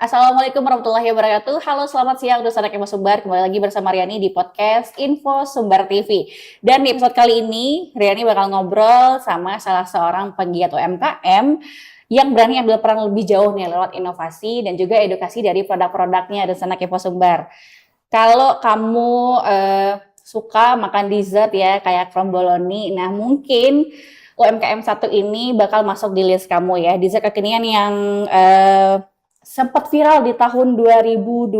Assalamualaikum warahmatullahi wabarakatuh. Halo, selamat siang Dosen Kepo Sumbar. Kembali lagi bersama Riani di podcast Info Sumbar TV. Dan di episode kali ini, Riani bakal ngobrol sama salah seorang penggiat UMKM yang berani ambil peran lebih jauh nih lewat inovasi dan juga edukasi dari produk-produknya Dosen Kepo Sumbar. Kalau kamu suka makan dessert ya, kayak kromboloni, nah mungkin UMKM satu ini bakal masuk di list kamu ya, dessert kekinian yang sempat viral di tahun 2022.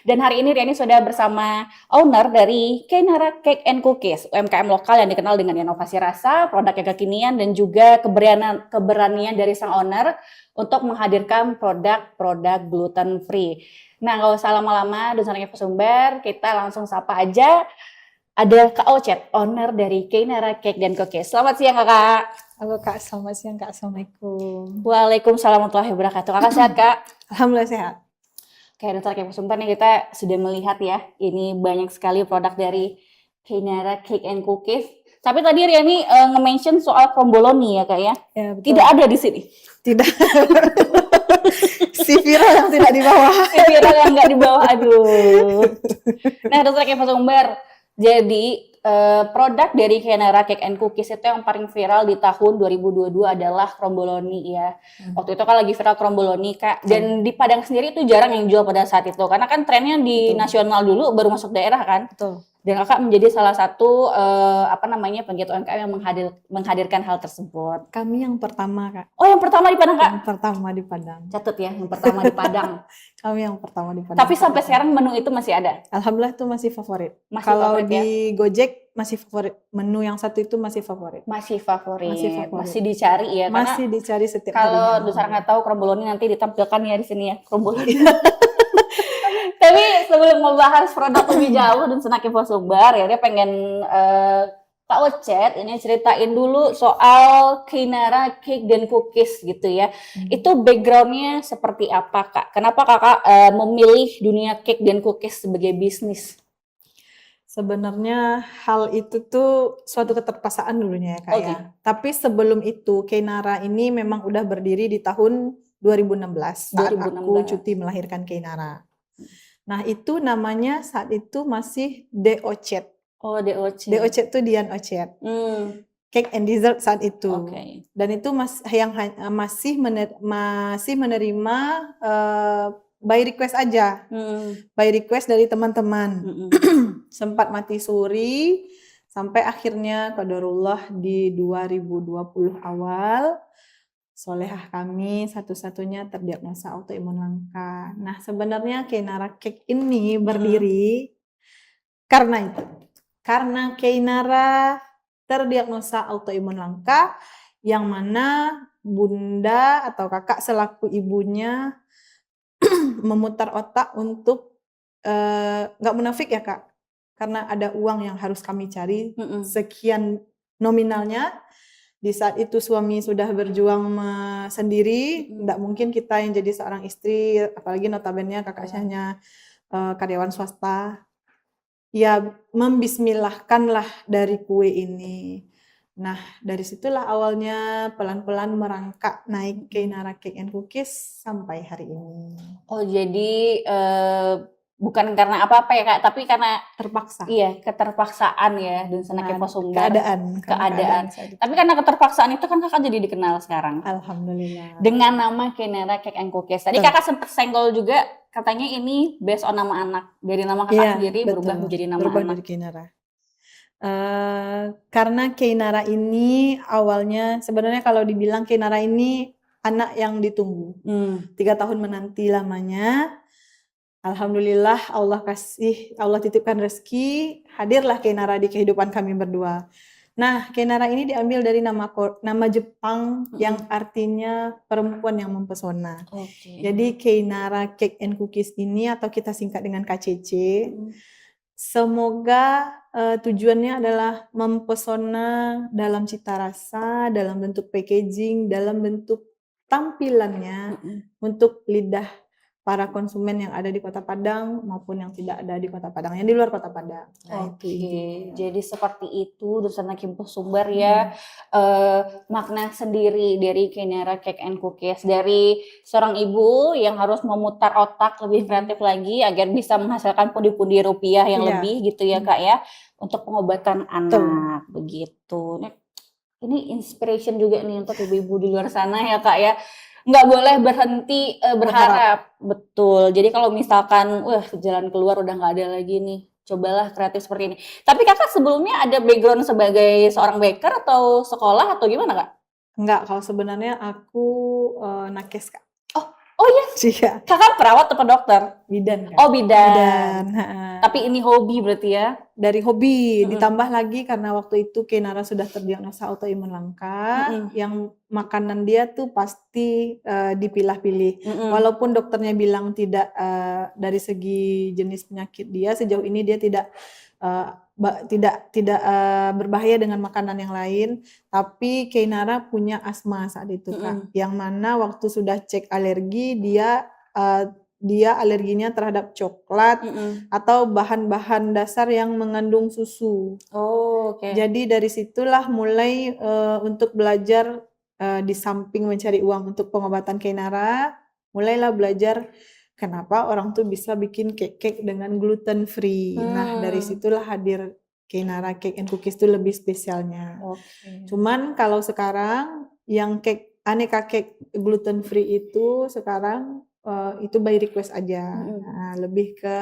Dan hari ini Riani sudah bersama owner dari Kainara Cake and Cookies, UMKM lokal yang dikenal dengan inovasi rasa, produk yang kekinian, dan juga keberanian dari sang owner untuk menghadirkan produk-produk gluten free. Nah, nggak usah lama-lama, Dosen Kepo Sumbar, kita langsung sapa aja. Ada Kak Ocet, owner dari Kainara Cake dan Cookies. Selamat siang, Kakak. Halo Kak, selamat siang Kak, Assalamualaikum. Waalaikumsalam warahmatullahi wabarakatuh. Kakak sehat, Kak? Alhamdulillah sehat. Oke, Dosen Kepo Sumbar nih, kita sudah melihat ya, ini banyak sekali produk dari Kainara Cake and Cookies. Tapi tadi Riani nge-mention soal kromboloni ya, Kak ya? Ya, betul. Tidak ada di sini. Tidak. Si viral yang tidak di bawah. Si viral yang nggak di bawah, aduh. Nah, Dosen Kepo Sumbar, jadi produk dari Kainara Cake and Cookies itu yang paling viral di tahun 2022 adalah kromboloni ya. Waktu itu kan lagi viral kromboloni, Kak. Dan di Padang sendiri itu jarang yang jual pada saat itu. Karena kan trennya di nasional dulu baru masuk daerah kan. Betul. Dan Kakak menjadi salah satu penggiat UMKM yang menghadirkan hal tersebut. Kami yang pertama Kak. Oh, yang pertama di Padang, Kak? Yang pertama di Padang. Catat ya, yang pertama di Padang. Kami yang pertama di Padang. Tapi sampai sekarang menu itu masih ada? Alhamdulillah itu masih favorit. Masih kalau favorit, di ya? Gojek masih favorit. Menu yang satu itu masih favorit. Masih favorit. Masih favorit. Masih dicari ya? Masih dicari setiap hari. Kalau Dosen nggak tahu kromboloni nanti ditampilkan ya di sini ya, kromboloni. Tapi sebelum membahas produk lebih jauh dan Dosen Kepo Sumbar ya, dia pengen Kak Ocet ini ceritain dulu soal Kainara Cake dan Cookies gitu ya. Itu backgroundnya seperti apa, Kak? Kenapa Kakak memilih dunia cake dan cookies sebagai bisnis? Sebenarnya hal itu tuh suatu keterpaksaan dulunya ya Kak ya. Tapi sebelum itu Kainara ini memang udah berdiri di tahun 2016 saat aku cuti melahirkan Kainara. Nah itu namanya saat itu masih De Ocet. Oh, De Ocet. De Ocet tuh Dian Ocet. Cake and dessert saat itu. Dan itu masih menerima by request aja. By request dari teman-teman. Sempat mati suri sampai akhirnya qadarullah di 2020 awal solehah kami satu-satunya terdiagnosa autoimun langka. Nah sebenarnya Kainara Cake ini berdiri karena itu. Karena Kainara terdiagnosa autoimun langka yang mana bunda atau kakak selaku ibunya memutar otak untuk nggak munafik ya Kak. Karena ada uang yang harus kami cari sekian nominalnya. Di saat itu suami sudah berjuang sendiri, tidak mungkin kita yang jadi seorang istri, apalagi notabene kakak syahnya karyawan swasta, ya membismillahkanlah dari kue ini. Nah dari situlah awalnya pelan-pelan merangkak naik Kainara Cake and Cookies sampai hari ini. Oh jadi bukan karena apa-apa ya Kak, tapi karena terpaksa. Iya, keterpaksaan ya Dosen Kepo Sumbar. Keadaan. Tapi karena keterpaksaan itu kan Kakak jadi dikenal sekarang. Alhamdulillah. Dengan nama Kainara Cake and Cookies. Tadi Kakak sempat senggol juga katanya ini based on nama anak. Dari nama Kakak sendiri berubah menjadi nama anak. Dari Kainara. Karena Kainara ini awalnya sebenarnya kalau dibilang Kainara ini anak yang ditunggu. 3 tahun menanti lamanya. Alhamdulillah Allah titipkan rezeki, hadirlah Kainara di kehidupan kami berdua. Nah, Kainara ini diambil dari nama Jepang yang artinya perempuan yang mempesona. Jadi Kainara Cake and Cookies ini atau kita singkat dengan KCC, semoga tujuannya adalah mempesona dalam cita rasa, dalam bentuk packaging, dalam bentuk tampilannya untuk lidah para konsumen yang ada di Kota Padang maupun yang tidak ada di Kota Padang, yang di luar Kota Padang. Nah, Oke, jadi seperti itu Dusana Info Sumber ya. Makna sendiri dari Kainara Cake and Cookies, dari seorang ibu yang harus memutar otak lebih kreatif lagi agar bisa menghasilkan pundi-pundi rupiah yang lebih gitu ya Kak ya, untuk pengobatan anak begitu. Ini inspiration juga nih untuk ibu-ibu di luar sana ya Kak ya. Nggak boleh berhenti berharap. Betul. Jadi kalau misalkan jalan keluar udah nggak ada lagi nih, cobalah kreatif seperti ini. Tapi kakak sebelumnya ada background sebagai seorang baker atau sekolah atau gimana kak? Enggak, kalau sebenarnya aku nakes Kak. Oh iya? Iya. Kakak perawat atau dokter? Bidan Kak. Oh bidan. Bidan. Tapi ini hobi berarti ya? Dari hobi, ditambah lagi karena waktu itu Kainara sudah terdiagnosa autoimun langka, yang makanan dia tuh pasti dipilah-pilih. Walaupun dokternya bilang tidak dari segi jenis penyakit dia, sejauh ini dia tidak berbahaya dengan makanan yang lain, tapi Kainara punya asma saat itu Kak, yang mana waktu sudah cek alergi dia alerginya terhadap coklat atau bahan-bahan dasar yang mengandung susu. Oh, oke. Jadi dari situlah mulai untuk belajar di samping mencari uang untuk pengobatan Kainara, mulailah belajar kenapa orang tuh bisa bikin cake dengan gluten free. Nah, dari situlah hadir Kainara Cake and Cookies itu lebih spesialnya. Cuman kalau sekarang yang aneka cake gluten free itu sekarang itu by request aja. Nah, lebih ke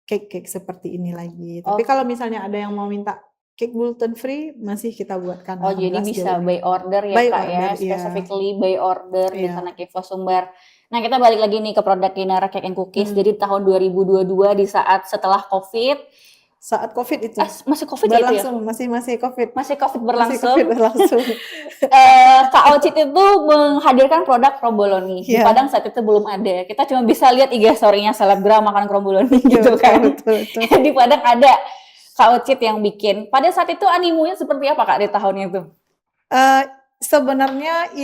cake seperti ini lagi. Tapi kalau misalnya ada yang mau minta cake gluten free, masih kita buatkan. Oh, jadi bisa by order ya Kak ya, specifically by order di sana Info Sumber. Nah, kita balik lagi nih ke produk Kainara Cake and Cookies. Jadi tahun 2022 di saat setelah COVID. Saat COVID itu. Masih COVID ya itu ya? Masih COVID. Masih COVID berlangsung. Masih COVID berlangsung. Kak Ocit itu menghadirkan produk kromboloni. Di Padang saat itu belum ada. Kita cuma bisa lihat IG story-nya selebgram makan kromboloni gitu kan. Betul. Di Padang ada Kak Ocit yang bikin. Pada saat itu animonya seperti apa Kak di tahun itu? Sebenarnya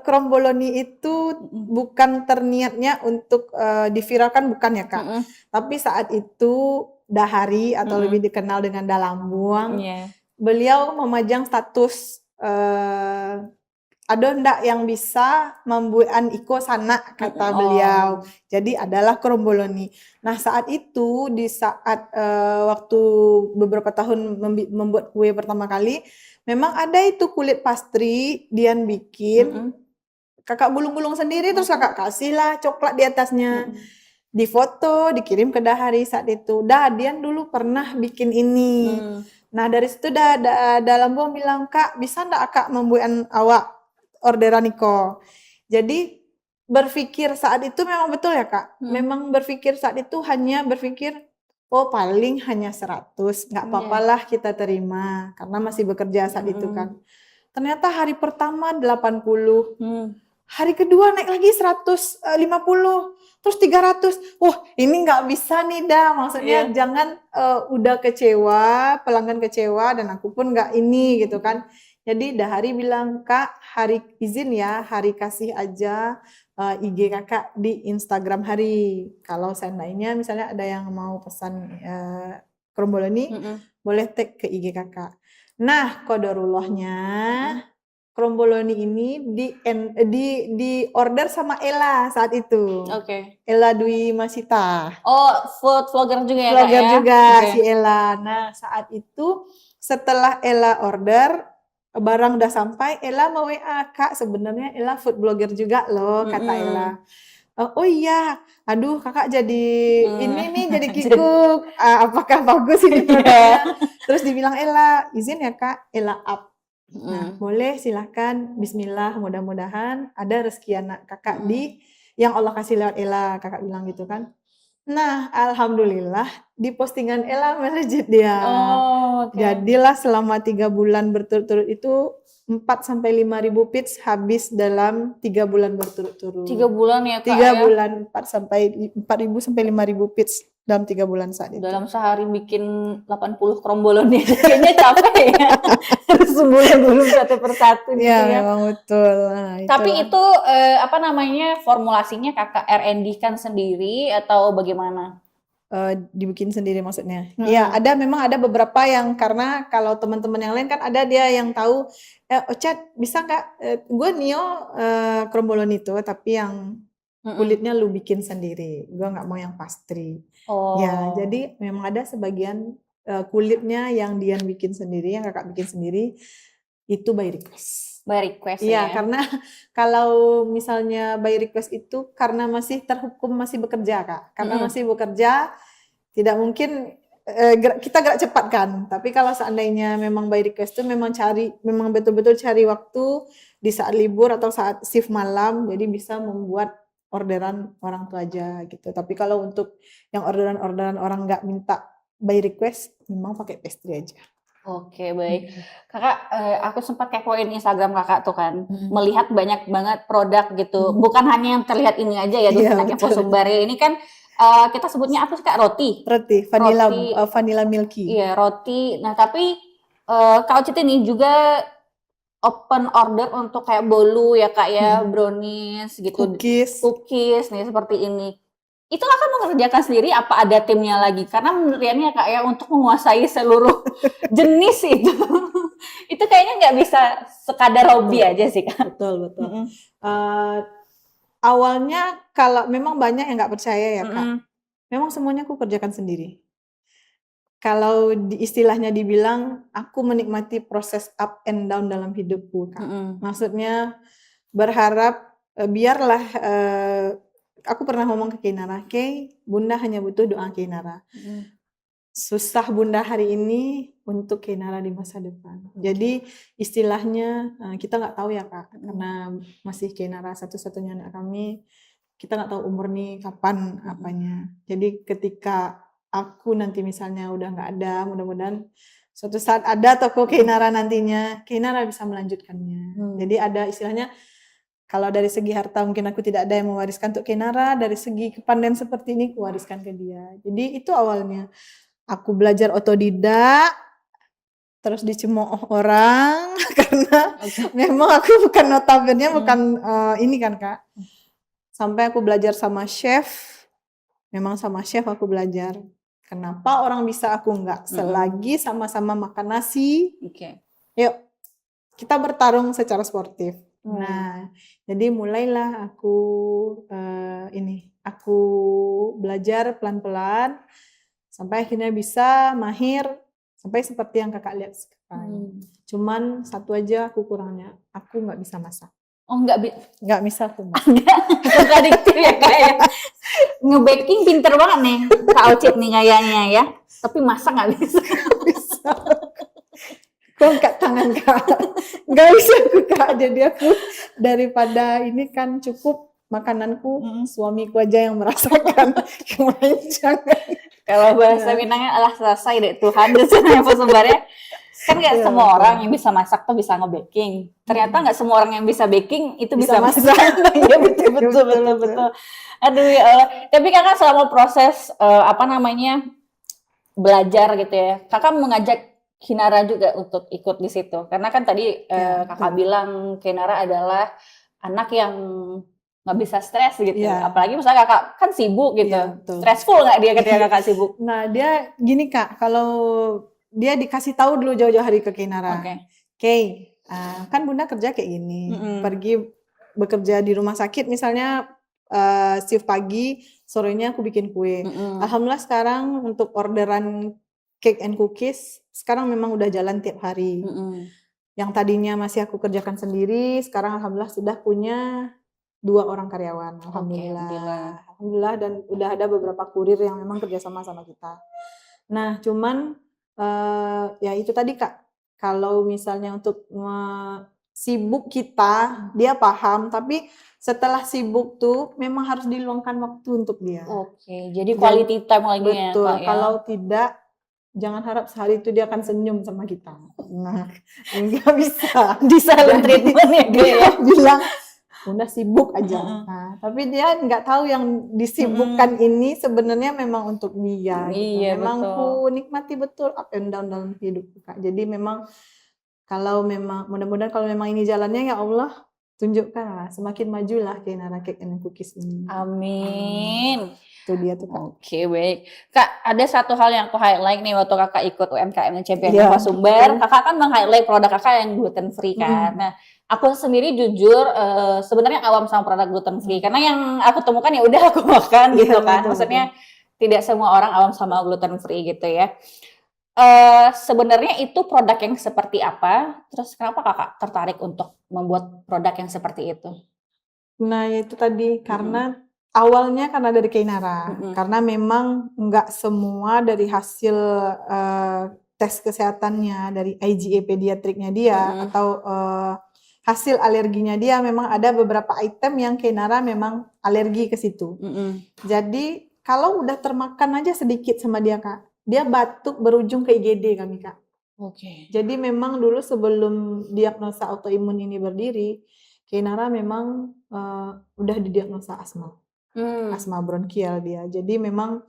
kromboloni itu bukan terniatnya untuk diviralkan, bukan ya Kak. Tapi saat itu Dahari atau lebih dikenal dengan Dalambung, beliau memajang status ada ndak yang bisa membuat Iko sana, kata beliau. Jadi adalah kromboloni. Nah saat itu di saat waktu beberapa tahun membuat kue pertama kali, memang ada itu kulit pastry Dian bikin, kakak gulung-gulung sendiri, terus kakak kasihlah coklat di atasnya. Difoto, dikirim ke Dahari saat itu. Dian dulu pernah bikin ini. Nah dari situ Dalambung bilang, Kak bisa ndak Kak membuat awak orderan Iko. Jadi berpikir saat itu memang betul ya Kak. Memang berpikir saat itu hanya berpikir, oh paling hanya 100, nggak apa-apalah kita terima. Karena masih bekerja saat itu kan. Ternyata hari pertama 80. Hari kedua naik lagi 150, terus 300. Wah, ini nggak bisa nih maksudnya jangan udah kecewa, pelanggan kecewa dan aku pun nggak ini gitu kan. Jadi Dahari bilang, Kak, hari izin ya, hari kasih aja IG kakak di Instagram Hari. Kalau seandainya misalnya ada yang mau pesan kromboloni, boleh tag ke IG kakak. Nah, qadarullahnya kromboloni ini di order sama Ella saat itu. Ella Dwi Masita. Oh, food vlogger juga ya Kak ya? Vlogger juga si Ella. Nah, saat itu setelah Ella order, barang udah sampai, Ella mau WA, Kak sebenarnya Ella food blogger juga loh, kata Ella. Oh iya, aduh kakak jadi ini nih jadi kikuk, apakah bagus ini produknya? Terus dibilang Ella, izin ya Kak, Ella up. Nah, boleh silahkan, bismillah, mudah-mudahan ada rezeki anak kakak di yang Allah kasih lewat Ella, kakak bilang gitu kan. Nah, alhamdulillah di postingan Ella melejit dia. Jadilah selama 3 bulan berturut-turut itu 4-5 ribu pits habis dalam 3 bulan berturut-turut. 3 bulan ya Kak 3 bulan 4 ribu sampai 5 ribu pits dalam 3 bulan saat itu. Dalam sehari bikin 80 krombolon ya, kayaknya capek ya. Harus sebulan belum satu persatu gitu ya. ya. Memang betul. Nah, tapi itu apa namanya, formulasinya kakak R&D kan sendiri atau bagaimana? Dibikin sendiri maksudnya. Iya, memang ada beberapa yang, karena kalau teman-teman yang lain kan ada dia yang tahu, Ocat bisa nggak gue Nio krombolon itu tapi yang kulitnya lu bikin sendiri, gue nggak mau yang pastry. Ya, jadi memang ada sebagian kulitnya yang Dian bikin sendiri, yang kakak bikin sendiri, itu by request. By request ya. Karena kalau misalnya by request itu karena masih terhukum masih bekerja kak, karena masih bekerja tidak mungkin kita gerak cepat kan. Tapi kalau seandainya memang by request itu memang betul-betul cari waktu di saat libur atau saat shift malam, jadi bisa membuat orderan orang tua aja gitu. Tapi kalau untuk yang orderan orang nggak minta by request, memang pakai pastry aja. Oke, baik. Kakak, aku sempat kepoin Instagram kakak tuh kan, melihat banyak banget produk gitu. Bukan hanya yang terlihat ini aja ya, Dusun Kepo Sumbar. Ini kan kita sebutnya apa sih kak? Roti, vanilla milky. Iya, roti. Nah, tapi Kak Ocit ini juga open order untuk kayak bolu ya kak ya, brownies gitu, cookies nih seperti ini. Itu kakak mengerjakan sendiri apa ada timnya lagi? Karena menurut Riani ya kak ya, untuk menguasai seluruh jenis itu kayaknya nggak bisa sekadar hobi aja sih kak. Betul. Awalnya kalau memang banyak yang nggak percaya ya kak, memang semuanya aku kerjakan sendiri. Kalau istilahnya dibilang, aku menikmati proses up and down dalam hidupku, Kak. Maksudnya berharap biarlah aku pernah ngomong ke Kinara, Bunda hanya butuh doa Kinara. Susah Bunda hari ini untuk Kinara di masa depan. Jadi istilahnya kita nggak tahu ya Kak, karena masih Kinara satu-satunya anak kami, kita nggak tahu umur nih kapan apanya. Jadi ketika aku nanti misalnya udah nggak ada, mudah-mudahan suatu saat ada toko Kinara nantinya, Kinara bisa melanjutkannya. Jadi ada istilahnya, kalau dari segi harta mungkin aku tidak ada yang mewariskan untuk Kinara, dari segi kepandaian seperti ini kuwariskan ke dia. Jadi itu awalnya. Aku belajar otodidak, terus dicemooh orang, karena memang aku bukan notabene, bukan ini kan Kak. Sampai aku belajar sama chef, memang sama chef aku belajar. Kenapa orang bisa aku enggak? Selagi sama-sama makan nasi, yuk kita bertarung secara sportif. Nah, jadi mulailah aku aku belajar pelan-pelan sampai akhirnya bisa mahir sampai seperti yang kakak lihat sekarang. Cuman satu aja aku kurangnya, aku nggak bisa masak. Oh nggak bisa aku masak. Kontradiktif ya kayak nge-baking pinter banget nih Kak Ocit nih kayaknya ya, tapi masak nggak bisa. Kok angkat tangan Kak, nggak bisa aku Kak. Jadi aku daripada ini kan cukup makananku, suamiku aja yang merasakan. Yang jangan. Kalau bahasa Minangnya alah selesai deh Tuhan sebenarnya. Kan nggak semua orang yang bisa masak tuh bisa nge-baking. Ternyata nggak semua orang yang bisa baking itu bisa masak. Iya betul. Aduh ya Allah. Tapi kakak selama proses belajar gitu ya, kakak mengajak Kinara juga untuk ikut di situ. Karena kan tadi kakak bilang Kinara adalah anak yang nggak bisa stres gitu. Apalagi misalnya kakak kan sibuk gitu. Stressful nggak dia ketika kakak sibuk? Nah dia gini Kak, kalau dia dikasih tahu dulu jauh-jauh hari ke Kinara. Kan Bunda kerja kayak gini, pergi bekerja di rumah sakit misalnya shift pagi, sorenya aku bikin kue. Alhamdulillah sekarang untuk orderan cake and cookies sekarang memang udah jalan tiap hari. Yang tadinya masih aku kerjakan sendiri, sekarang alhamdulillah sudah punya 2 orang karyawan. Alhamdulillah dan udah ada beberapa kurir yang memang kerjasama sama kita. Nah cuman ya itu tadi Kak, kalau misalnya untuk sibuk kita, dia paham, tapi setelah sibuk tuh memang harus diluangkan waktu untuk dia. Jadi quality time lagi ya Kak ya. Kalau tidak, jangan harap sehari itu dia akan senyum sama kita. Nah, nggak bisa. Di silent treatment ya dia bilang, Bunda sibuk aja. Nah, tapi dia nggak tahu yang disibukkan ini sebenarnya memang untuk dia. Gitu. Iya, Memang betul. ku nikmati betul up and down dalam hidup, Kak. Jadi memang kalau memang mudah-mudahan kalau memang ini jalannya ya Allah tunjukkanlah semakin majulah Kainara Cake and Cookies ini. Amin. Itu dia tuh, Kak. Oke, baik. Kak, ada satu hal yang aku highlight nih waktu kakak ikut UMKM Champion Iya, Info Sumber. betul. Kakak kan meng-highlight produk kakak yang gluten free kan. Nah, aku sendiri jujur sebenarnya awam sama produk gluten free karena yang aku temukan ya udah aku makan gitu kan. betul, Maksudnya tidak semua orang awam sama gluten free gitu ya. Sebenarnya itu produk yang seperti apa? Terus kenapa kakak tertarik untuk membuat produk yang seperti itu? Nah, itu tadi karena awalnya karena dari Kainara. Karena memang nggak semua dari hasil tes kesehatannya dari IGA pediatriknya dia atau hasil alerginya dia memang ada beberapa item yang Kainara memang alergi ke situ. Jadi kalau udah termakan aja sedikit sama dia, Kak, dia batuk berujung ke IGD kami, Kak. Oke. Jadi memang dulu sebelum diagnosa autoimun ini berdiri, Kainara memang udah didiagnosa asma. Asma bronkial dia. Jadi memang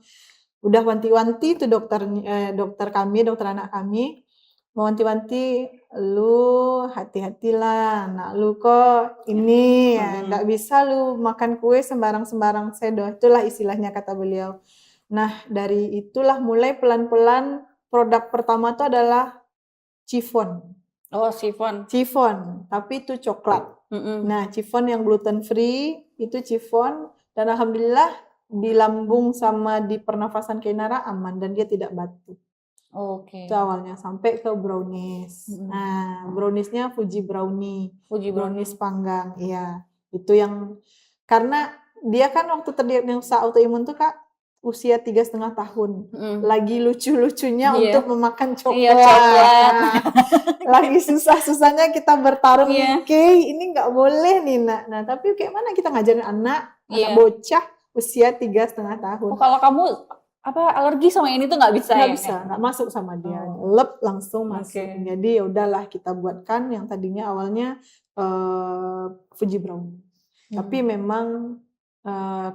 udah wanti-wanti tuh dokter kami, dokter anak kami, mewanti-wanti, lu hati-hatilah, anak lu kok ini nggak bisa lu makan kue sembarang-sembarang sedo. Itulah istilahnya kata beliau. Nah dari itulah mulai pelan-pelan produk pertama itu adalah chiffon. Oh, chiffon. Chiffon, tapi itu coklat. Nah, chiffon yang gluten free itu chiffon dan alhamdulillah di lambung sama di pernafasan Kainara aman dan dia tidak batuk. Oke. Itu awalnya sampai ke brownies. Nah, browniesnya Fuji brownie. Brownies panggang, iya. Itu yang karena dia kan waktu terdiagnosa autoimun tuh Kak usia 3,5 tahun. Lagi lucu-lucunya untuk memakan coklat. Iya, coklat. Lagi susah-susahnya kita bertarung nih, ini nggak boleh nih nak. Nah tapi kayak mana kita ngajarin anak bocah usia 3,5 tahun. Oh, kalau kamu alergi sama ini tuh nggak bisa? Nggak bisa, nggak masuk sama dia. Lep langsung masuk. Jadi ya udahlah kita buatkan yang tadinya awalnya Fuji brownie. Tapi memang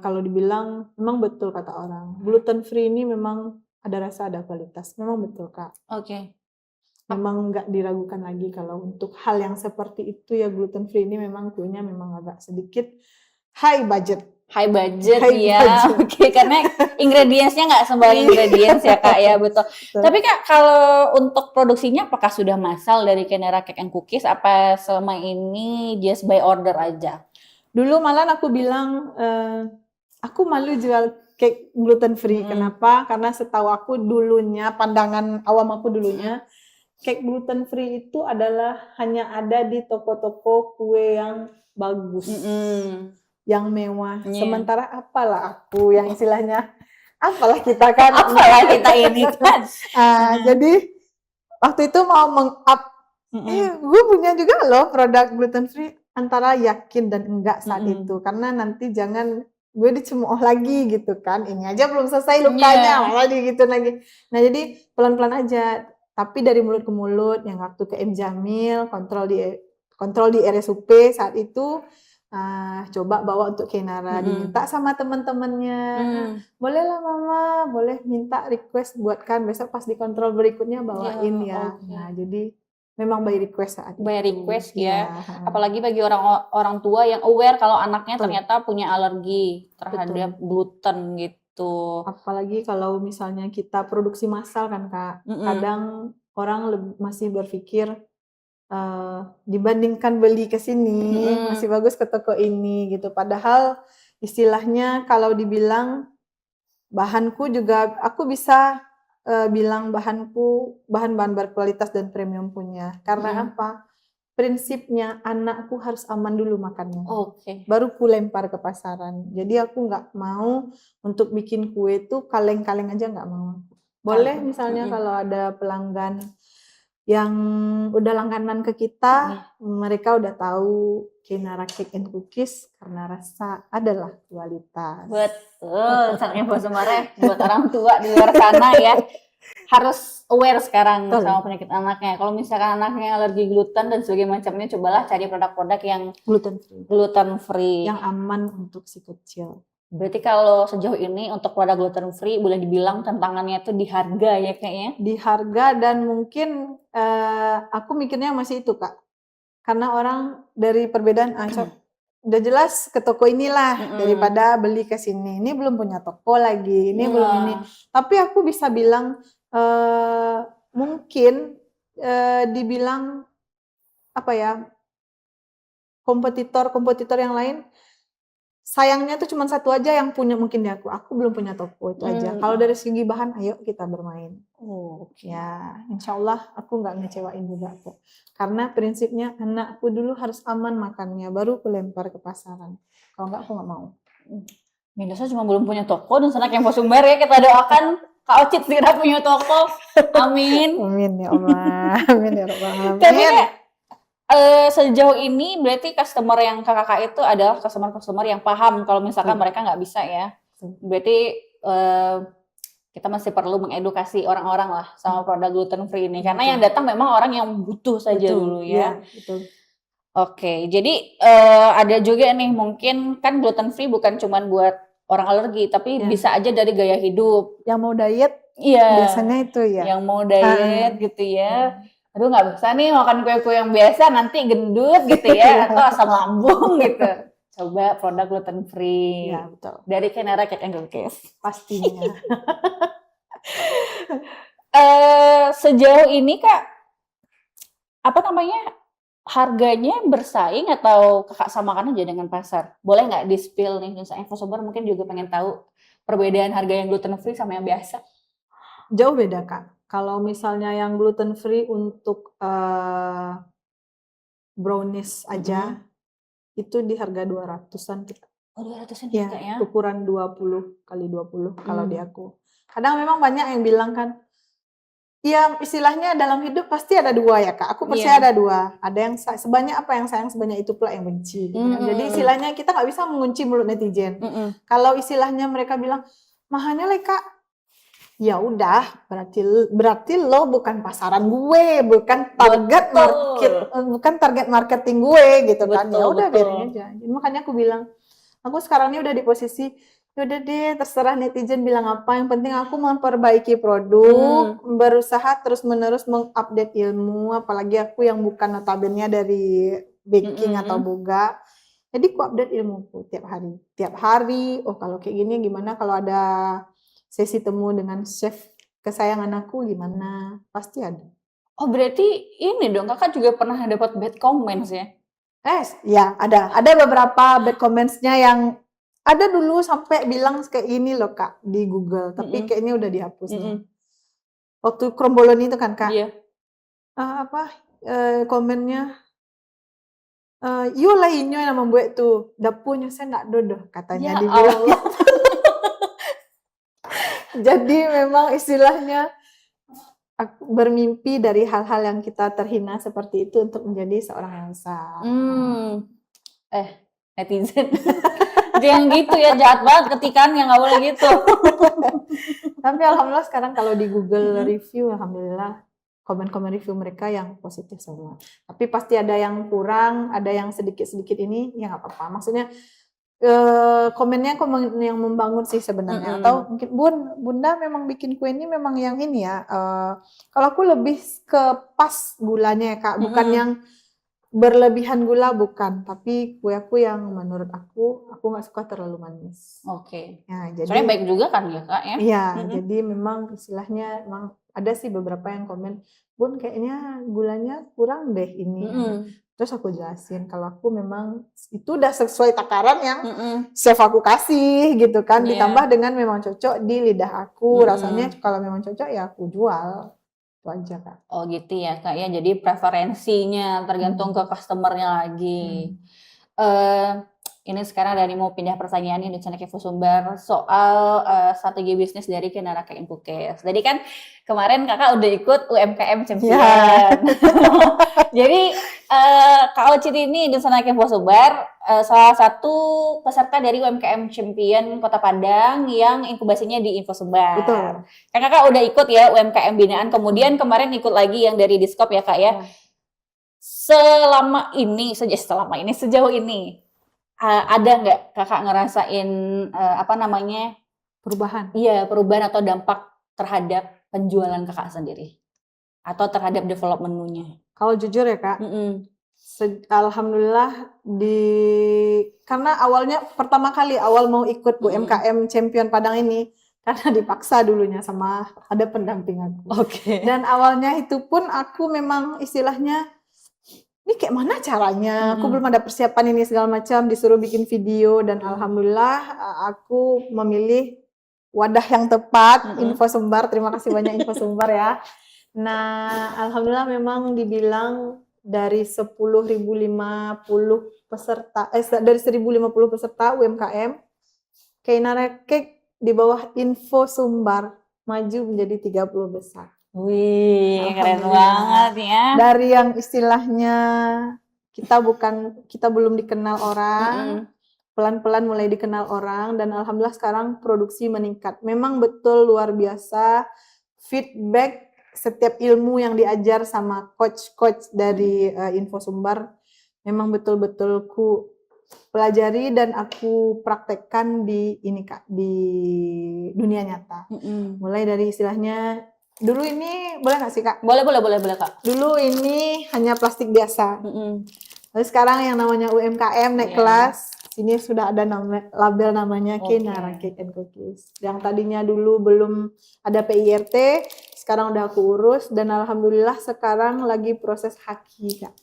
kalau dibilang memang betul kata orang, gluten free ini memang ada rasa ada kualitas. Memang betul Kak. Oke. Memang nggak diragukan lagi kalau untuk hal yang seperti itu ya gluten free ini memang kuenya memang agak sedikit high budget. High budget ya. Oke, karena ingredientsnya nggak sembarang ingredients ya Kak ya, betul. Tapi Kak kalau untuk produksinya apakah sudah massal dari Kainara Cake and Cookies apa selama ini just by order aja? Dulu malah aku bilang aku malu jual cake gluten free. Kenapa? Karena setahu aku dulunya, pandangan awam aku dulunya, cake gluten free itu adalah hanya ada di toko-toko kue yang bagus, yang mewah. Sementara apalah aku yang istilahnya, apalah kita kan, apalah kita ini kan. Jadi waktu itu mau meng-up, gue punya juga loh produk gluten free. Antara yakin dan enggak saat itu, karena nanti jangan gue dicemooh lagi gitu kan, ini aja belum selesai lukanya malah gitu lagi. Nah jadi pelan-pelan aja, tapi dari mulut ke mulut, yang waktu ke M Jamil kontrol di RSUP saat itu coba bawa untuk Kainara, diminta sama teman-temannya, bolehlah mama, boleh minta request buatkan besok pas dikontrol berikutnya bawain ya. Nah jadi memang by request saat itu. By request ya. Apalagi bagi orang tua yang aware kalau anaknya ternyata punya alergi terhadap gluten gitu. Apalagi kalau misalnya kita produksi massal kan Kak. Kadang orang masih berpikir dibandingkan beli ke sini masih bagus ke toko ini gitu. Padahal istilahnya kalau dibilang bahanku juga aku bisa bilang bahanku bahan-bahan berkualitas dan premium punya. Karena apa? Prinsipnya anakku harus aman dulu makannya. Baru ku lempar ke pasaran. Jadi aku nggak mau untuk bikin kue itu kaleng-kaleng aja nggak mau. Boleh misalnya kalau ada pelanggan yang udah langganan ke kita, mereka udah tahu Kainara Cake and Cookies karena rasa adalah kualitas. Betul, caranya Bos Mare buat orang tua di luar sana ya. harus aware sekarang Betul. sama penyakit anaknya. Kalau misalkan anaknya alergi gluten dan sebagainya macamnya, cobalah cari produk-produk yang gluten free, yang aman untuk si kecil. Berarti kalau sejauh ini untuk produk gluten free boleh dibilang tantangannya itu di harga ya kayaknya? Di harga dan mungkin aku mikirnya masih itu Kak. Karena orang dari perbedaan udah jelas ke toko inilah daripada beli ke sini. Ini belum punya toko lagi, ini belum ini. Tapi aku bisa bilang mungkin dibilang apa ya, kompetitor yang lain sayangnya tuh cuma satu aja yang punya mungkin di aku belum punya toko itu aja. Kalau dari segi bahan ayo kita bermain. Ya insya Allah aku nggak ngecewain juga kok, karena prinsipnya anakku dulu harus aman makannya baru aku lempar ke pasaran, kalau nggak aku nggak mau. Minusnya cuma belum punya toko dan Anak Info Sumber ya, kita doakan Kak Ocit segera punya toko, amin. Amin ya Allah, amin ya Rabbal Alamin. Tapi sejauh ini berarti customer yang kakak itu adalah customer yang paham kalau misalkan mereka nggak bisa ya. Berarti kita masih perlu mengedukasi orang-orang lah sama produk gluten free ini, karena yang datang memang orang yang butuh saja dulu ya. Betul. Oke, jadi ada juga nih mungkin kan gluten free bukan cuma buat orang alergi, tapi bisa aja dari gaya hidup. Yang mau diet, biasanya itu ya. Yang mau diet gitu ya. Aduh nggak bisa nih makan kue-kue yang biasa nanti gendut gitu ya, atau asam lambung gitu. Coba produk gluten free. Ya, betul. Dari Kenera Cake and Cookies. Pastinya. Sejauh ini Kak, apa namanya, harganya bersaing atau kakak samakan aja dengan pasar? Boleh nggak di-spill nih, misalnya Info Sumber mungkin juga pengen tahu perbedaan harga yang gluten free sama yang biasa? Jauh beda Kak. Kalau misalnya yang gluten free untuk brownies aja, itu di harga 200-an kita. Oh 200-an ya, ya? Ukuran 20 kali 20 kalau di aku. Kadang memang banyak yang bilang kan, ya istilahnya dalam hidup pasti ada dua ya Kak. Aku percaya ada dua. Ada yang sebanyak apa yang sayang, sebanyak itu pula yang benci. Gitu kan. Jadi istilahnya kita nggak bisa mengunci mulut netizen. Kalau istilahnya mereka bilang, mahalnya lah Kak. Ya udah, berarti lo bukan pasaran gue, bukan target marketing gue gitu kan. Ya udah biarin aja. Jadi makanya aku bilang, aku sekarang ini udah di posisi udah deh terserah netizen bilang apa, yang penting aku memperbaiki produk, berusaha terus-menerus mengupdate ilmu, apalagi aku yang bukan notabene dari baking atau boga. Jadi aku update ilmuku tiap hari. Oh kalau kayak gini gimana, kalau ada sesi temu dengan chef kesayangan aku gimana, pasti ada. Oh berarti ini dong, kakak juga pernah dapat bad comments ya? Ya ada beberapa bad comments-nya yang ada dulu sampai bilang kayak ini loh Kak di Google, tapi kayaknya udah dihapus. Waktu Krombolon itu kan Kak, komennya, yo lah inyo yang membuat tuh, dapurnya saya nggak dodo katanya dibilang. Jadi memang istilahnya aku bermimpi dari hal-hal yang kita terhina seperti itu untuk menjadi seorang yang besar. Netizen jangan gitu ya, jahat banget ketikannya, nggak boleh gitu. Tapi alhamdulillah sekarang kalau di Google review, alhamdulillah komen-komen review mereka yang positif semua. Tapi pasti ada yang kurang, ada yang sedikit-sedikit ini, ya nggak apa-apa. Maksudnya komennya yang membangun sih sebenarnya. Atau mungkin Bunda memang bikin kue ini memang yang ini ya. Kalau aku lebih ke pas gulanya ya Kak, bukan yang berlebihan gula, bukan. Tapi kue aku yang menurut aku nggak suka terlalu manis. Oke. Ya, jadi soalnya baik juga kan ya Kak ya? Iya, jadi memang istilahnya memang ada sih beberapa yang komen, Bun kayaknya gulanya kurang deh ini. Terus aku jelasin kalau aku memang itu udah sesuai takaran yang chef aku kasih gitu kan, ditambah dengan memang cocok di lidah aku, rasanya kalau memang cocok ya aku jual. Itu aja Kak. Oh gitu ya Kak ya, jadi preferensinya tergantung ke customernya lagi. Ini sekarang Dani mau pindah pertanyaan Indonesia Info Sumber soal strategi bisnis dari Kenara Cake and Cookies. Jadi kan kemarin kakak udah ikut UMKM Champion. Yeah. Jadi Kak Ocit ini Indonesia Info Sumber salah satu peserta dari UMKM Champion Kota Padang yang inkubasinya di Info Sumber. Betul. Kan kakak udah ikut ya UMKM binaan, kemudian kemarin ikut lagi yang dari Diskop ya kak ya. Sejauh ini ada nggak kakak ngerasain perubahan? Iya, perubahan atau dampak terhadap penjualan kakak sendiri atau terhadap development menunya? Kalau jujur ya kak, alhamdulillah karena awalnya pertama kali awal mau ikut UMKM Champion Padang ini karena dipaksa dulunya sama ada pendamping aku. Oke. Dan awalnya itu pun aku memang istilahnya ini kayak mana caranya? Aku belum ada persiapan ini segala macam, disuruh bikin video dan alhamdulillah aku memilih wadah yang tepat, Info Sumber. Terima kasih banyak Info Sumber ya. Nah, alhamdulillah memang dibilang dari 10.050 peserta dari 1.050 peserta UMKM, Kenara Cake di bawah Info Sumber maju menjadi 30 besar. Wih, keren banget ya. Dari yang istilahnya kita belum dikenal orang, pelan-pelan mulai dikenal orang dan alhamdulillah sekarang produksi meningkat. Memang betul luar biasa feedback setiap ilmu yang diajar sama coach-coach dari Info Sumber memang betul-betul ku pelajari dan aku praktekkan di dunia nyata. Mulai dari istilahnya dulu ini boleh nggak sih kak? Boleh kak. Dulu ini hanya plastik biasa. Lalu sekarang yang namanya UMKM naik kelas. Sini sudah ada label namanya Kenara Cake and Cookies. Yang tadinya dulu belum ada PIRT, sekarang udah aku urus dan alhamdulillah sekarang lagi proses haki kak.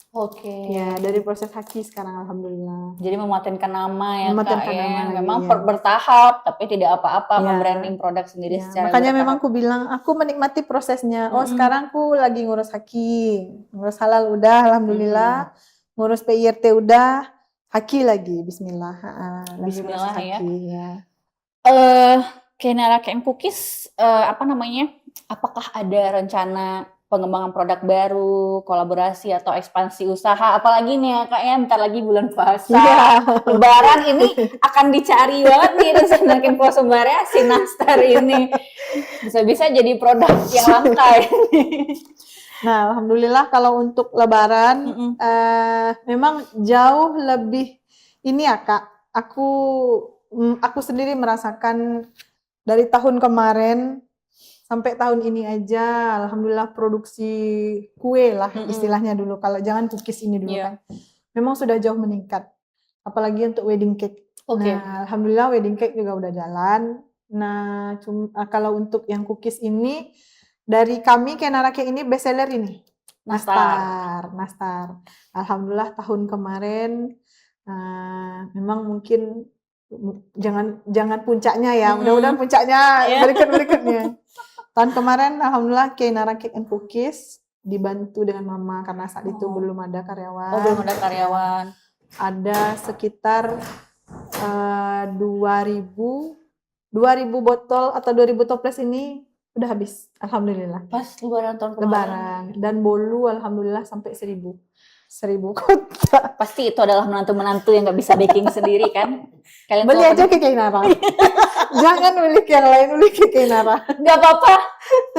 Ya dari proses haki sekarang alhamdulillah. Jadi mematenkan nama ya kak ya. Memang bertahap tapi tidak apa-apa membranding produk sendiri secara makanya memang aku bilang aku menikmati prosesnya. Sekarang aku lagi ngurus haki, ngurus halal udah alhamdulillah, ngurus PIRT udah, haki lagi Bismillah. Bismillah ya. Kenara Cake and Cookies apakah ada rencana pengembangan produk baru, kolaborasi atau ekspansi usaha, apalagi nih ya kak ya, bentar lagi bulan puasa, Lebaran ini akan dicari banget nih Indonesia Info Sumber ya, si Nastar ini bisa-bisa jadi produk yang langka ini. Nah alhamdulillah kalau untuk Lebaran memang jauh lebih ini ya kak, aku sendiri merasakan dari tahun kemarin sampai tahun ini aja, alhamdulillah produksi kue lah istilahnya dulu. Kalau jangan cookies ini dulu kan, memang sudah jauh meningkat. Apalagi untuk wedding cake. Nah, alhamdulillah wedding cake juga udah jalan. Nah, kalau untuk yang cookies ini dari kami Kenara Cake ini best seller ini. Nastar. Alhamdulillah tahun kemarin memang mungkin jangan puncaknya ya. Mudah-mudahan puncaknya berikutnya. Tahun kemarin alhamdulillah Kenara Cake and Cookies dibantu dengan mama karena saat itu belum ada karyawan. Belum ada karyawan. Ada sekitar 2.000 botol atau 2.000 toples ini udah habis alhamdulillah. Pas Lebaran tahun kemarin. Lebaran dan bolu alhamdulillah sampai 1.000 kotak. Pasti itu adalah menantu-menantu yang nggak bisa baking sendiri kan? Kalian beli aja ke Kenara. Jangan milik yang lain, milik ke Kenara. Nggak apa-apa.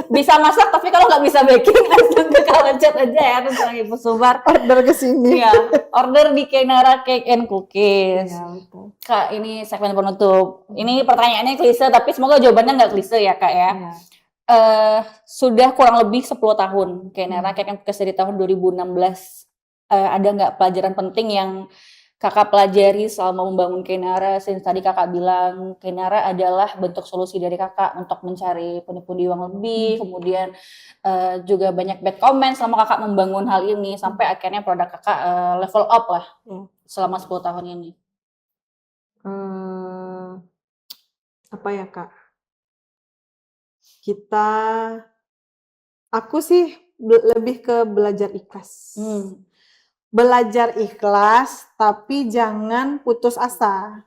Bisa masak tapi kalau nggak bisa baking langsung ke Kak Ocit aja ya, tentang Info Sumber. Order ke sini. Iya, order di Kenara Cake and Cookies. Ya, betul. Kak, ini segmen penutup. Ini pertanyaannya klise tapi semoga jawabannya nggak klise ya Kak ya. Sudah kurang lebih 10 tahun Kenara Cake and Cookies dari tahun 2016. Ada nggak pelajaran penting yang kakak pelajari selama membangun Kenara? Since tadi kakak bilang Kenara adalah bentuk solusi dari kakak untuk mencari pundi-pundi uang lebih, kemudian juga banyak bad comment selama kakak membangun hal ini sampai akhirnya produk kakak level up lah selama 10 tahun ini. Apa ya kak? Aku sih lebih ke belajar ikhlas. belajar ikhlas, tapi jangan putus asa.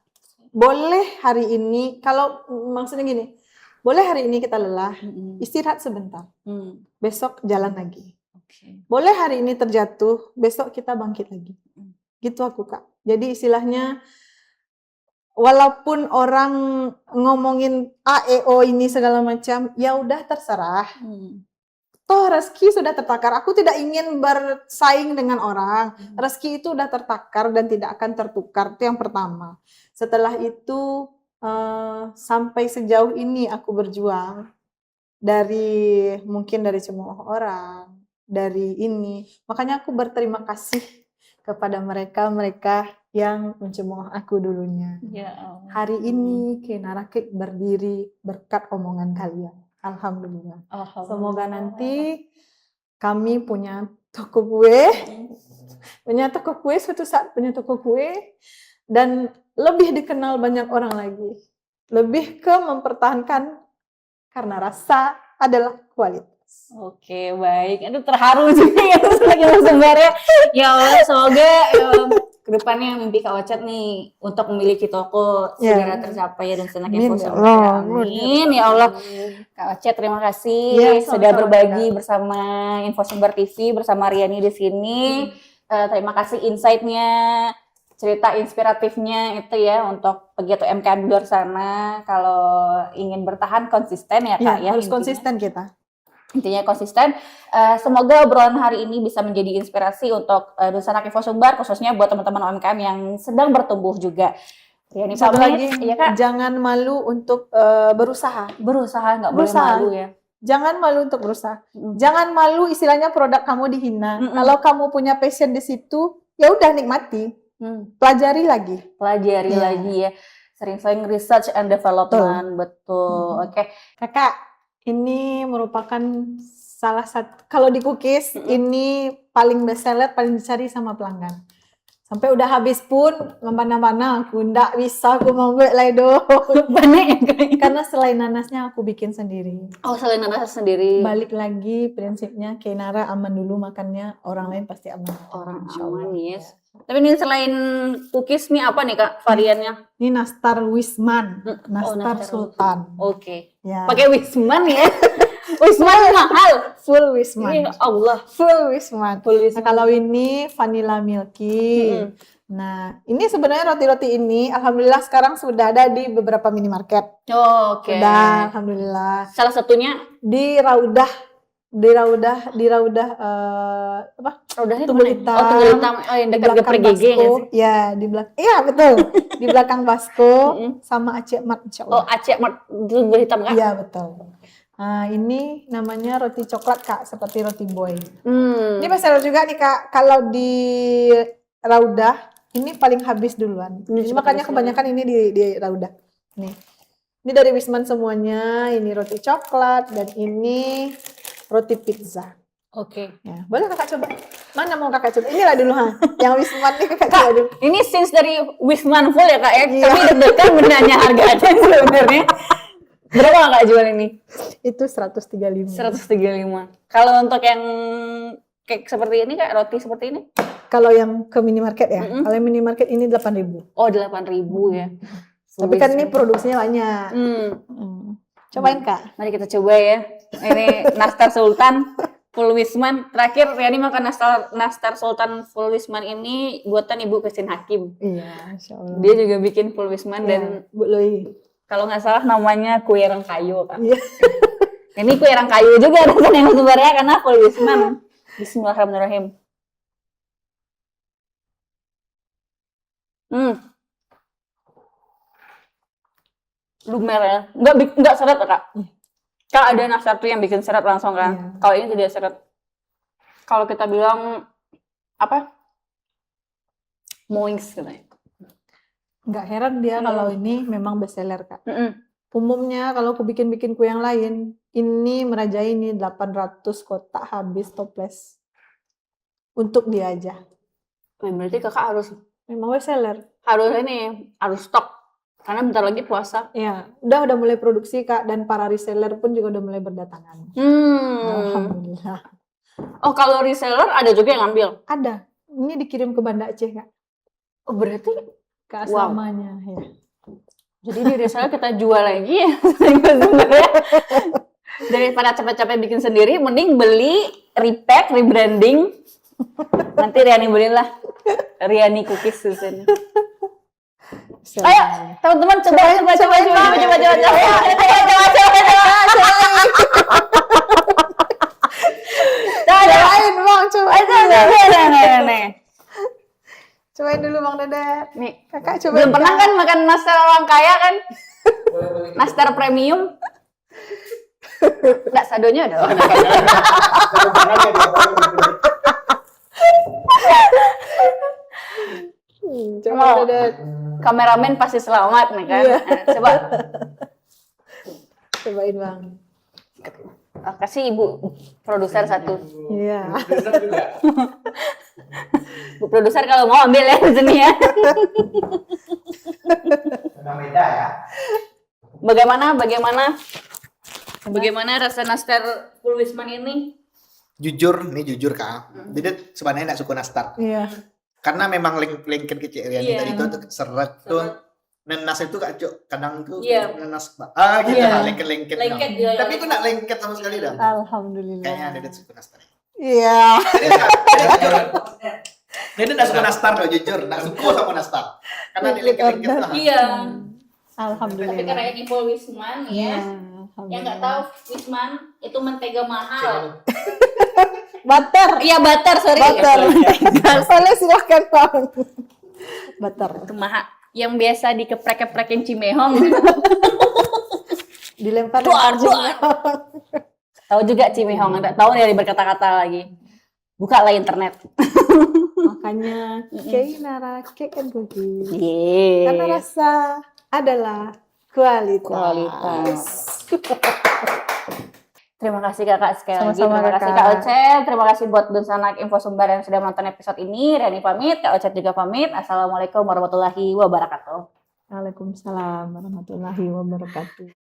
Boleh hari ini, kalau maksudnya gini, boleh hari ini kita lelah, istirahat sebentar, besok jalan lagi. Boleh hari ini terjatuh, besok kita bangkit lagi. Gitu aku, Kak. Jadi istilahnya, walaupun orang ngomongin A, E, O ini segala macam, ya udah terserah. Toh rezeki sudah tertakar. Aku tidak ingin bersaing dengan orang. Rezeki itu sudah tertakar dan tidak akan tertukar. Itu yang pertama. Setelah itu sampai sejauh ini aku berjuang mungkin dari cemooh orang, dari ini. Makanya aku berterima kasih kepada mereka yang mencemooh aku dulunya. Ya Allah. Hari ini Kenara Cake berdiri berkat omongan kalian. Alhamdulillah. Semoga nanti kami punya toko kue, suatu saat punya toko kue, dan lebih dikenal banyak orang lagi. Lebih ke mempertahankan karena rasa adalah kualitas. Oke, baik. Aduh, terharu juga ya lagi sebenarnya. Ya Allah, semoga kedepannya mimpi Kak Ocet nih untuk memiliki toko segera tercapai dan senang info. Amin ya Allah. Kak Ocet, terima kasih sudah berbagi bersama Info Sumber TV bersama Riani di sini. Terima kasih insight-nya, cerita inspiratifnya itu ya untuk pegiat UMKM di luar sana. Kalau ingin bertahan konsisten ya Kak ya. Harus konsisten kita. Intinya konsisten. Semoga obrolan hari ini bisa menjadi inspirasi untuk Dusun Anak Info Sumbar, khususnya buat teman-teman UMKM yang sedang bertumbuh juga. Riani Satu lagi, ya Kak. Jangan malu untuk berusaha. Nggak boleh malu ya. Jangan malu untuk berusaha. Jangan malu istilahnya produk kamu dihina. Kalau kamu punya passion di situ, ya udah nikmati. Pelajari lagi ya. Sering-sering research and development. Betul. Oke. Kakak, ini merupakan salah satu, kalau di cookies ini paling best seller, paling dicari sama pelanggan. Sampai udah habis pun mana-mana aku ndak bisa aku mau buat laido. Karena selain nanasnya aku bikin sendiri. Oh, selain nanas sendiri. Balik lagi prinsipnya Kenara aman dulu makannya, orang lain pasti aman. Orang aman, yes. Tapi ini selain cookies nih apa nih Kak variannya? Ini nastar Wisman, nastar Sultan. Oke. Ya. Pakai Wisman ya? Wisman mahal. Full Wisman. Ya Allah. Full Wisman. Nah, kalau ini vanilla milky. Nah, ini sebenarnya roti-roti ini alhamdulillah sekarang sudah ada di beberapa minimarket. Oh, oke. Sudah, alhamdulillah. Salah satunya di Raudah apa? Raudahnya Tunggul Hitam. Oh, Tunggul Hitam. Oh, yang dekat Geprek GG ya, di belakang. Iya, betul. Di belakang Basko sama Aceh Mart insyaallah. Oh, Aceh Mart Tunggul Hitam Kak? Iya, betul. Nah, ini namanya roti coklat Kak, seperti roti boy. Ini bestseller juga nih Kak. Kalau di Raudah ini paling habis duluan. Ini makanya kebanyakan ini di Raudah. Nih. Ini dari Wisman semuanya. Ini roti coklat dan ini roti pizza. Oke. Ya, boleh Kakak coba. Mana mau Kakak coba? Inilah dulu Yang Wisman nih Kakak coba dulu. Ini since dari Wisman full ya Kak ya. Tapi deg-degan menanya harganya sebenarnya. Berapa Kak jual ini? Itu 135. 135. Kalau untuk yang kayak seperti ini Kak, roti seperti ini? Kalau yang ke minimarket ya. Kalau yang minimarket ini 8.000. Oh, 8.000 ya. Tapi kan ini produksinya banyak. Cobain Kak. Mari kita coba ya. Ini nastar Sultan full Wisman. Terakhir Riani makan nastar Sultan full Wisman ini buatan Ibu Christine Hakim. Iya, insyaallah. Dia juga bikin full Wisman dan Bu Loi. Kalau nggak salah namanya kue rangkayo Kak. Iya. Ini kue rangkayo juga rasanya sebenarnya karena full Wisman. Bismillahirrahmanirrahim. Lumer ya. Enggak seret Kak. Kak ada nastar tuh yang bikin seret langsung kan. Kalau ini tidak seret. Kalau kita bilang apa? Moings katanya. Nggak heran dia kalau ini memang bestseller Kak. Umumnya kalau aku bikin kue yang lain, ini merajai ini 800 kotak habis toples. Untuk dia aja. Berarti Kakak harus memang bestseller. Harus stok. Karena bentar lagi puasa. Ya, udah mulai produksi Kak, dan para reseller pun juga udah mulai berdatangan. Alhamdulillah. Oh, kalau reseller ada juga yang ngambil? Ada. ini dikirim ke Banda Aceh, Kak. Oh, berarti Ke asramanya, ya. Jadi di resell kita jual lagi ya sebenarnya. Daripada capek-capek bikin sendiri, mending beli, repack, rebranding. Nanti Riani belilah Riani Cookies Susan. Ayo, teman-teman coba. Cobain Bang, Nih. Cobain dulu Bang Dedet. Nih, Kakak cobain. belum pernah kan makan nastar orang kaya kan? Nastar premium. Enggak sadonya dong. Coba Dedet. Kameramen pasti selamat nih kan. Iya. Nah, coba. Cobain Bang. Kasih Ibu produser satu. Iya. Bu produser kalau mau ambil ya di sini ya. Beda ya. Bagaimana rasa nastar full Wisman ini? Jujur Kak. Jadi sebenarnya enggak suka nastar. Iya. Karena memang lengket kecil ya. Iya. Tadi itu seret tuh. Nanas itu Kak Cuk, kadang tuh Iya. nanas gitu Iya. lengket. Lengket, dong. iya. Tapi itu enggak lengket sama sekali dah. Alhamdulillah. Kayaknya Dedet suka nastar. Iya. Dedet enggak suka nastar loh, jujur. Enggak suka sama nastar. Karena dia lengket lah. Iya. Alhamdulillah. Tapi karena ini full Wisman ya. Yang nggak tahu Wisman itu mentega mahal. Butter. Iya butter, sorry. Butter. Boleh silahkan Bang. Butter. Itu mahal. Yang biasa dikeprek-keprekin Cimehong. Dilempar. Duar. Tahu juga Cimehong, enggak tahu dari berkata-kata lagi. Bukalah internet. Makanya cake nara cake and cookies. Yeay. Karena rasa adalah kualitas. Terima kasih Kakak sekali lagi. Sama-sama, Terima kasih Kakak. Kak Ocet. Terima kasih buat Dunsanak Info Sumber yang sudah menonton episode ini. Riani pamit, Kak Ocet juga pamit. Assalamualaikum warahmatullahi wabarakatuh. Waalaikumsalam warahmatullahi wabarakatuh.